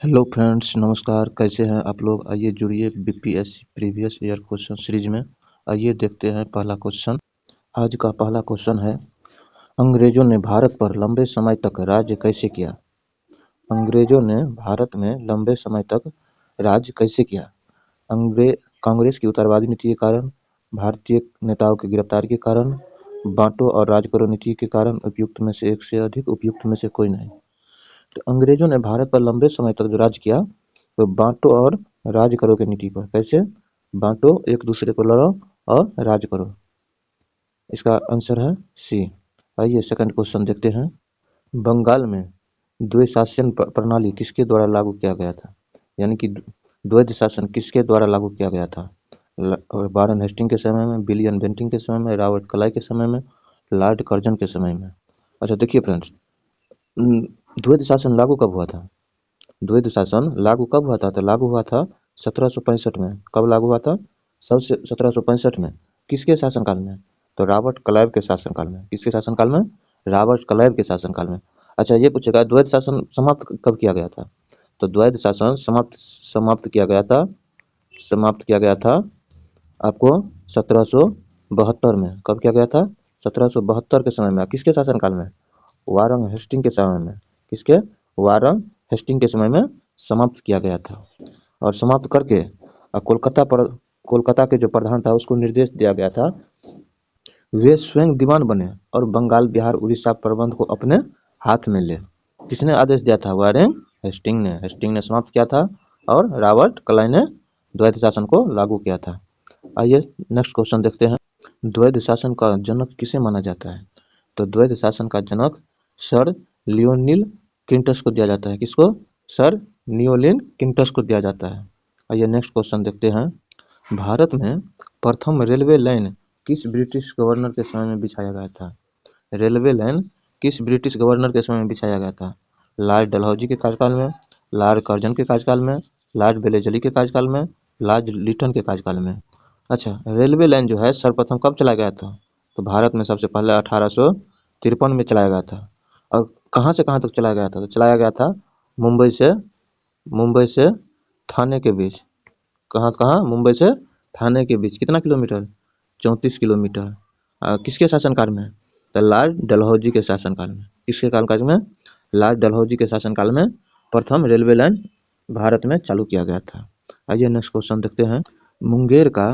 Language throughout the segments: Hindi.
हेलो फ्रेंड्स, नमस्कार। कैसे हैं आप लोग? आइए जुड़िए BPSC previous year question series में। आइए देखते हैं पहला क्वेश्चन। आज का पहला क्वेश्चन है, अंग्रेजों ने भारत पर लंबे समय तक राज्य कैसे किया? अंग्रेजों ने भारत में लंबे समय तक राज्य कैसे किया? कांग्रेस की उदारवादी नीति के कारण, भारतीय नेताओं की गिरफ्तारी के कारण, बांटो और राज करो नीति के कारण, उपयुक्त में से एक से अधिक, उपयुक्त में से कोई नहीं। तो अंग्रेजों ने भारत पर लंबे समय तक जो राज किया तो बांटो और राज करो की नीति पर। कैसे? बांटो, एक दूसरे को लड़ो और राज करो। इसका आंसर है सी। आइए सेकंड क्वेश्चन देखते हैं। बंगाल में द्वैध शासन प्रणाली किसके द्वारा लागू किया गया था? यानी कि द्वैध शासन किसके द्वारा लागू किया गया था? वारन हेस्टिंग के समय में, विलियम बेंटिंग के समय में, रॉबर्ट क्लाइव के समय में, लॉर्ड कर्जन के समय में। अच्छा देखिए फ्रेंड्स, द्वैध शासन लागू कब हुआ था? द्वैध शासन लागू कब हुआ था? तो लागू हुआ था 1765 में। कब लागू हुआ था? 1765 में। किसके शासनकाल में? तो रॉबर्ट क्लाइव के शासनकाल में। किसके शासनकाल में? रॉबर्ट क्लाइव के शासनकाल में। अच्छा ये पूछेगा द्वैध शासन समाप्त कब किया गया था? तो द्वैध शासन समाप्त किया गया था आपको 1772 में। कब किया गया था? 1772 के समय में। किसके शासनकाल में? वारंग हेस्टिंग के समय में। किसके? वारंग हेस्टिंग के समय में समाप्त किया गया था। और समाप्त करके कोलकाता के जो प्रधान था उसको निर्देश दिया गया था वे स्वयं दीवान बने और बंगाल, बिहार, उड़ीसा प्रबंध को अपने हाथ में ले। किसने आदेश दिया था? वारंग हेस्टिंग ने समाप्त किया था और रॉबर्ट क्लाइव ने द्वैध शासन को लागू किया था। आइए नेक्स्ट क्वेश्चन देखते हैं। द्वैध शासन का जनक किसे माना जाता है? तो द्वैध शासन का जनक सर लियोनिल क्विंटस को दिया जाता है। किसको? सर लियोनिल क्विंटस को दिया जाता है। आइए नेक्स्ट क्वेश्चन देखते हैं। भारत में प्रथम रेलवे लाइन किस ब्रिटिश गवर्नर के समय में बिछाया गया था? रेलवे लाइन किस ब्रिटिश गवर्नर के समय में बिछाया गया था? लॉर्ड डलहौजी के कार्यकाल में, लॉर्ड कर्जन के कार्यकाल में, लॉर्ड वेलेस्ली के कार्यकाल में, लॉर्ड लिटन के कार्यकाल में। अच्छा, रेलवे लाइन जो है सर्वप्रथम कब चलाया गया था? तो भारत में सबसे पहले 1853 में चलाया गया था। और कहाँ से कहाँ तक चलाया गया था? तो चलाया गया था मुंबई से थाने के बीच। कहाँ कहाँ? मुंबई से थाने के बीच। कितना किलोमीटर? 34 किलोमीटर। किसके शासनकाल में? तो लॉर्ड डलहौजी के शासनकाल में। किसके काल में? लॉर्ड डलहौजी के शासनकाल में प्रथम रेलवे लाइन भारत में चालू किया गया था। आइए नेक्स्ट क्वेश्चन देखते हैं। मुंगेर का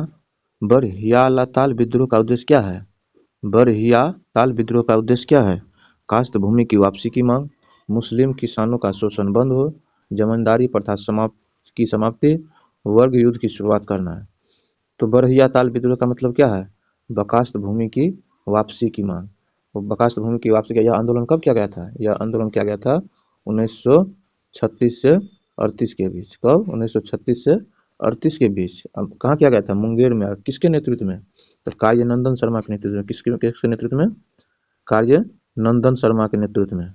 बरहियालाताल विद्रोह का उद्देश्य क्या है? बरहियाताल विद्रोह का उद्देश्य क्या है? काश्त भूमि की वापसी की मांग, मुस्लिम किसानों का शोषण बंद हो, जमींदारी प्रथा की समाप्ति, वर्ग युद्ध की शुरुआत करना है। तो बरहियाताल विद्रोह का मतलब क्या है? बकास्त भूमि की वापसी की मांग। बकास्त भूमि की वापसी का यह आंदोलन कब किया गया था? यह आंदोलन किया गया था 1936 से 38 के बीच। कब? 1936 से 38 के बीच। अब कहाँ किया गया था? मुंगेर में। किसके नेतृत्व में? तो कार्य नंदन शर्मा के नेतृत्व में। किसके नेतृत्व में? कार्य नंदन शर्मा के नेतृत्व में।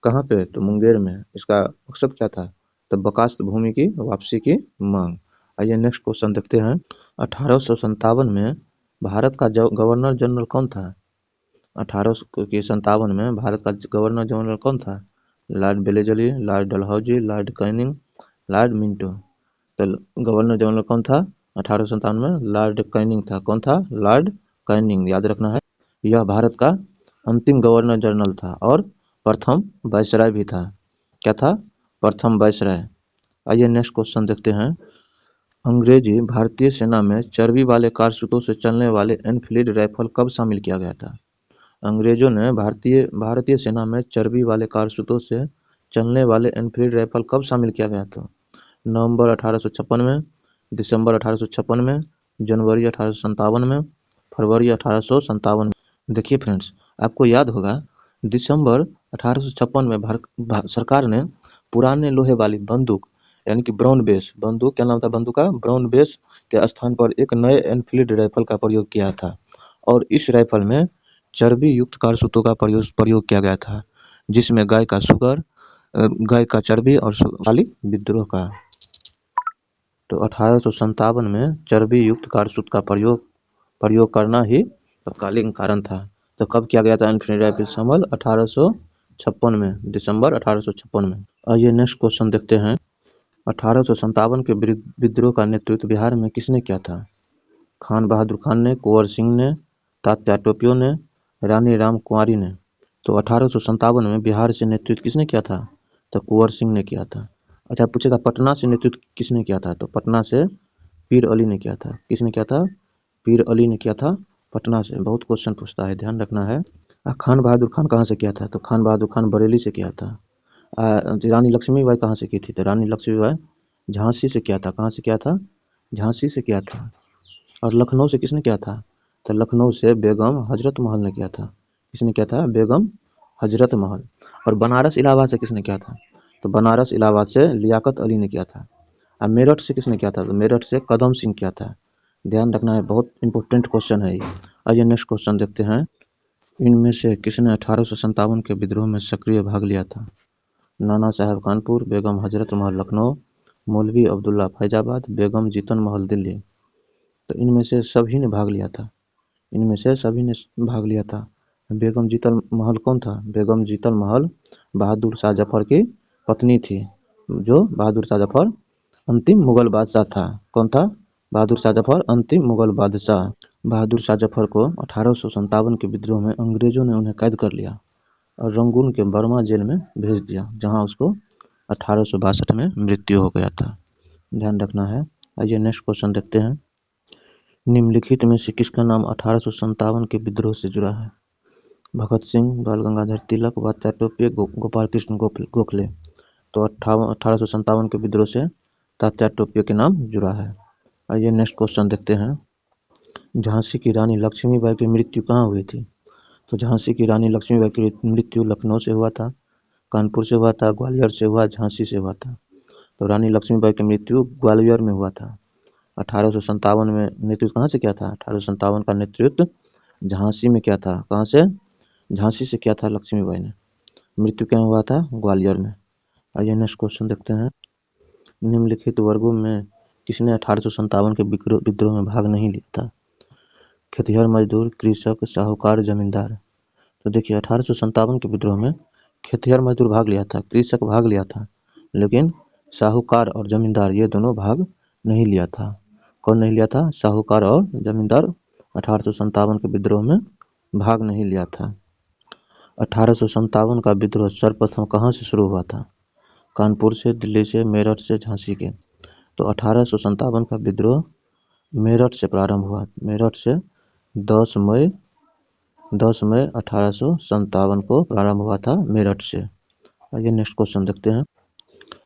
कहाँ पे? तो मुंगेर में। इसका मकसद क्या था? तो बकास्त भूमि की वापसी की मांग। आइए नेक्स्ट क्वेश्चन देखते हैं। 1857 में भारत का गवर्नर जनरल कौन था? 1857 में भारत का गवर्नर जनरल कौन था? Lord Wellesley, Lord Dalhousie, Lord Canning, Lord Minto. तो गवर्नर जनरल कौन था 1857 में? लॉर्ड कैनिंग था। कौन था? Lord Canning. याद रखना है, यह भारत का अंतिम गवर्नर जनरल था और प्रथम वायसराय भी था। क्या था? प्रथम वायसराय। आइए नेक्स्ट क्वेश्चन देखते हैं। अंग्रेजी भारतीय सेना में चर्बी वाले कारतूसों से चलने वाले एनफील्ड राइफल कब शामिल किया गया था? अंग्रेजों ने भारतीय सेना में चर्बी वाले कारतूसों से चलने वाले एनफील्ड राइफल कब शामिल किया गया था? नवंबर 1856 में, दिसंबर 1856 में, जनवरी 1857 में, फरवरी 1857 में। देखिए फ्रेंड्स, आपको याद होगा दिसंबर 1856 में सरकार ने पुराने लोहे वाली बंदूक यानी कि ब्राउन बेस बंदूक, क्या नाम था बंदूक का? ब्राउन बेस के स्थान पर एक नए एनफील्ड राइफल का प्रयोग किया था और इस राइफल में चर्बी युक्त कारतूसों का प्रयोग किया गया था, जिसमें गाय का शुगर, गाय का चर्बी और वाली विद्रोह का। तो 1857 में चर्बी युक्त कारतूस का प्रयोग करना ही तत्कालीन कारण था। तो कब किया गया था एनफील्ड राइफल शामिल? 1856 में, दिसंबर 1856 में। आइए नेक्स्ट क्वेश्चन देखते हैं। 1857 के विद्रोह का नेतृत्व बिहार में किसने किया था? खान बहादुर खान ने, कुंवर सिंह ने, तात्या टोपियो ने, रानी रामकुमारी ने। तो 1857 में बिहार से नेतृत्व किसने किया था? तो कुंवर सिंह ने किया था। अच्छा, पूछेगा पटना से नेतृत्व किसने किया था? तो पटना से पीर अली ने किया था। किसने किया था? पीर अली ने किया था पटना से। बहुत क्वेश्चन पूछता है, ध्यान रखना है। खान बहादुर खान कहाँ से किया था? तो खान बहादुर खान बरेली से किया था। रानी लक्ष्मीबाई कहाँ से की थी? तो रानी लक्ष्मीबाई झांसी से किया था। कहाँ से किया था? झांसी से किया था। और लखनऊ से किसने किया था? तो लखनऊ से बेगम हजरत महल ने किया था। किसने किया था? बेगम हजरत महल। और बनारस इलाहाबाद से किसने किया था? तो बनारस इलाहाबाद से लियाकत अली ने किया था। और मेरठ से किसने किया था? तो मेरठ से कदम सिंह किया था। ध्यान रखना है, बहुत इंपॉर्टेंट क्वेश्चन है ये। आइए नेक्स्ट क्वेश्चन देखते हैं। इनमें से किसने 1857 के विद्रोह में सक्रिय भाग लिया था? नाना साहब कानपुर, बेगम हजरत महल लखनऊ, मौलवी अब्दुल्ला फैजाबाद, बेगम जीतन महल दिल्ली। तो इनमें से सभी ने भाग लिया था। इनमें से सभी ने भाग लिया था। बेगम जीतन महल कौन था? बेगम जीतन महल बहादुर शाह जफर की पत्नी थी, जो बहादुर शाह जफर अंतिम मुगल बादशाह था। कौन था? बहादुर शाह जफर अंतिम मुगल बादशाह। बहादुर शाह जफर को 1857 के विद्रोह में अंग्रेजों ने उन्हें कैद कर लिया और रंगून के बर्मा जेल में भेज दिया, जहां उसको 1862 में मृत्यु हो गया था। ध्यान रखना है। आइए नेक्स्ट क्वेश्चन देखते हैं। निम्नलिखित में से किसका नाम 1857 के विद्रोह से जुड़ा है? भगत सिंह, बाल गंगाधर तिलक, तात्या टोपे, गोपाल कृष्ण गोखले। तो 1857 के विद्रोह से तात्या टोपे के नाम जुड़ा है। आइए नेक्स्ट क्वेश्चन देखते हैं। झांसी की रानी लक्ष्मीबाई की मृत्यु कहाँ हुई थी? तो झांसी की रानी लक्ष्मीबाई की मृत्यु लखनऊ से हुआ था, कानपुर से हुआ था, ग्वालियर से हुआ, झांसी से हुआ था। तो रानी लक्ष्मीबाई की मृत्यु ग्वालियर में हुआ था। 1857 में नेतृत्व कहाँ से किया था? 1857 का नेतृत्व झांसी में किया था। कहाँ से? झांसी से किया था लक्ष्मीबाई ने। मृत्यु क्या हुआ था? ग्वालियर में। आइए नेक्स्ट क्वेश्चन देखते हैं। निम्नलिखित वर्गों में किसने 1857 के विद्रोह में भाग नहीं लिया था? खेतिहर मजदूर, कृषक, साहूकार, जमींदार। तो देखिए 1857 के विद्रोह में खेतिहर मजदूर भाग लिया था, कृषक भाग लिया था, लेकिन साहूकार और जमींदार ये दोनों भाग नहीं लिया था। कौन नहीं लिया था? साहूकार और जमींदार 1857 के विद्रोह में भाग नहीं लिया था। 1857 का विद्रोह सर्वप्रथम कहाँ से शुरू हुआ था? कानपुर से, दिल्ली से, मेरठ से, झांसी के। तो 1857 का विद्रोह मेरठ से प्रारंभ हुआ। मेरठ से 10 मई 1857 को प्रारंभ हुआ था, मेरठ से। आइए नेक्स्ट क्वेश्चन देखते हैं।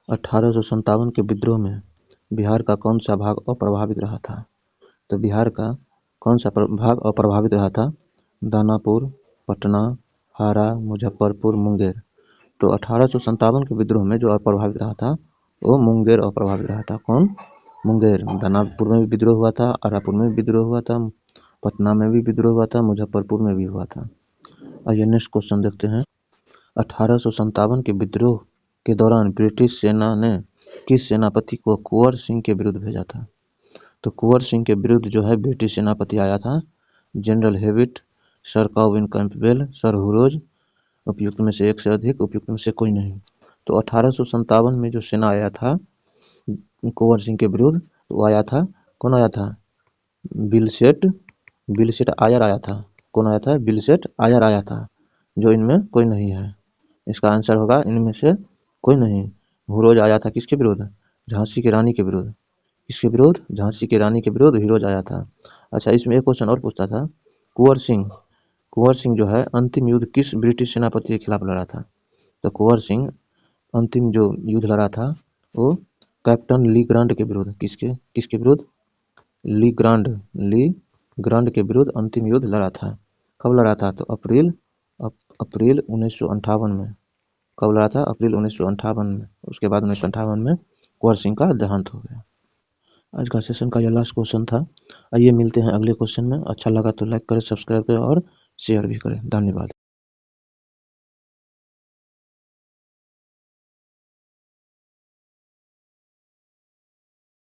1857 के विद्रोह में बिहार का कौन सा भाग अप्रभावित रहा था? तो बिहार का कौन सा भाग अप्रभावित रहा था? दानापुर, पटना, हारा, मुजफ्फरपुर, मुंगेर। तो 1857 के विद्रोह में जो अप्रभावित रहा था वो मुंगेर अप्रभावित रहा था। कौन? मुंगेर। दानापुर में भी विद्रोह हुआ था, आरापुर में भी विद्रोह हुआ था, पटना में भी विद्रोह हुआ था, मुजफ्फरपुर में भी हुआ था। आइए नेक्स्ट क्वेश्चन देखते हैं। 1857 के विद्रोह के दौरान ब्रिटिश सेना ने किस सेनापति को कुंवर सिंह के विरुद्ध भेजा था? तो कुंवर सिंह के विरुद्ध जो है ब्रिटिश सेनापति आया था general Hewitt, sir Colin Campbell, sir Hugh Rose. उपयुक्त में से एक से अधिक, उपयुक्त में से कोई नहीं। तो 1857 में जो सेना आया था कुंवर सिंह के विरुद्ध, वो आया था, कौन आया था? बिलसेट आयर आया था। कौन आया था? बिलसेट आयर आया था, जो इनमें कोई नहीं है। इसका आंसर होगा इनमें से कोई नहीं। हुरोज आया था किसके विरुद्ध? झांसी की रानी के विरुद्ध। किसके विरुद्ध? झांसी की रानी के विरुद्ध हिरोज आया था। अच्छा, इसमें एक क्वेश्चन और पूछता था। कुंवर सिंह जो है अंतिम युद्ध किस ब्रिटिश सेनापति के खिलाफ लड़ा था? तो कुंवर सिंह अंतिम जो युद्ध लड़ा था वो कैप्टन ली ग्रांट के विरुद्ध। किसके विरुद्ध? ली ग्रांट के विरुद्ध अंतिम युद्ध लड़ा था। कब लड़ा था? तो अप्रैल 1958 में। कब लड़ा था? अप्रैल 1958 में। उसके बाद 1958 में कुंवर सिंह का देहांत हो गया। आज का सेशन का यह लास्ट क्वेश्चन था। आइए मिलते हैं अगले क्वेश्चन में। अच्छा लगा तो लाइक करें, सब्सक्राइब करें और शेयर भी करें। धन्यवाद।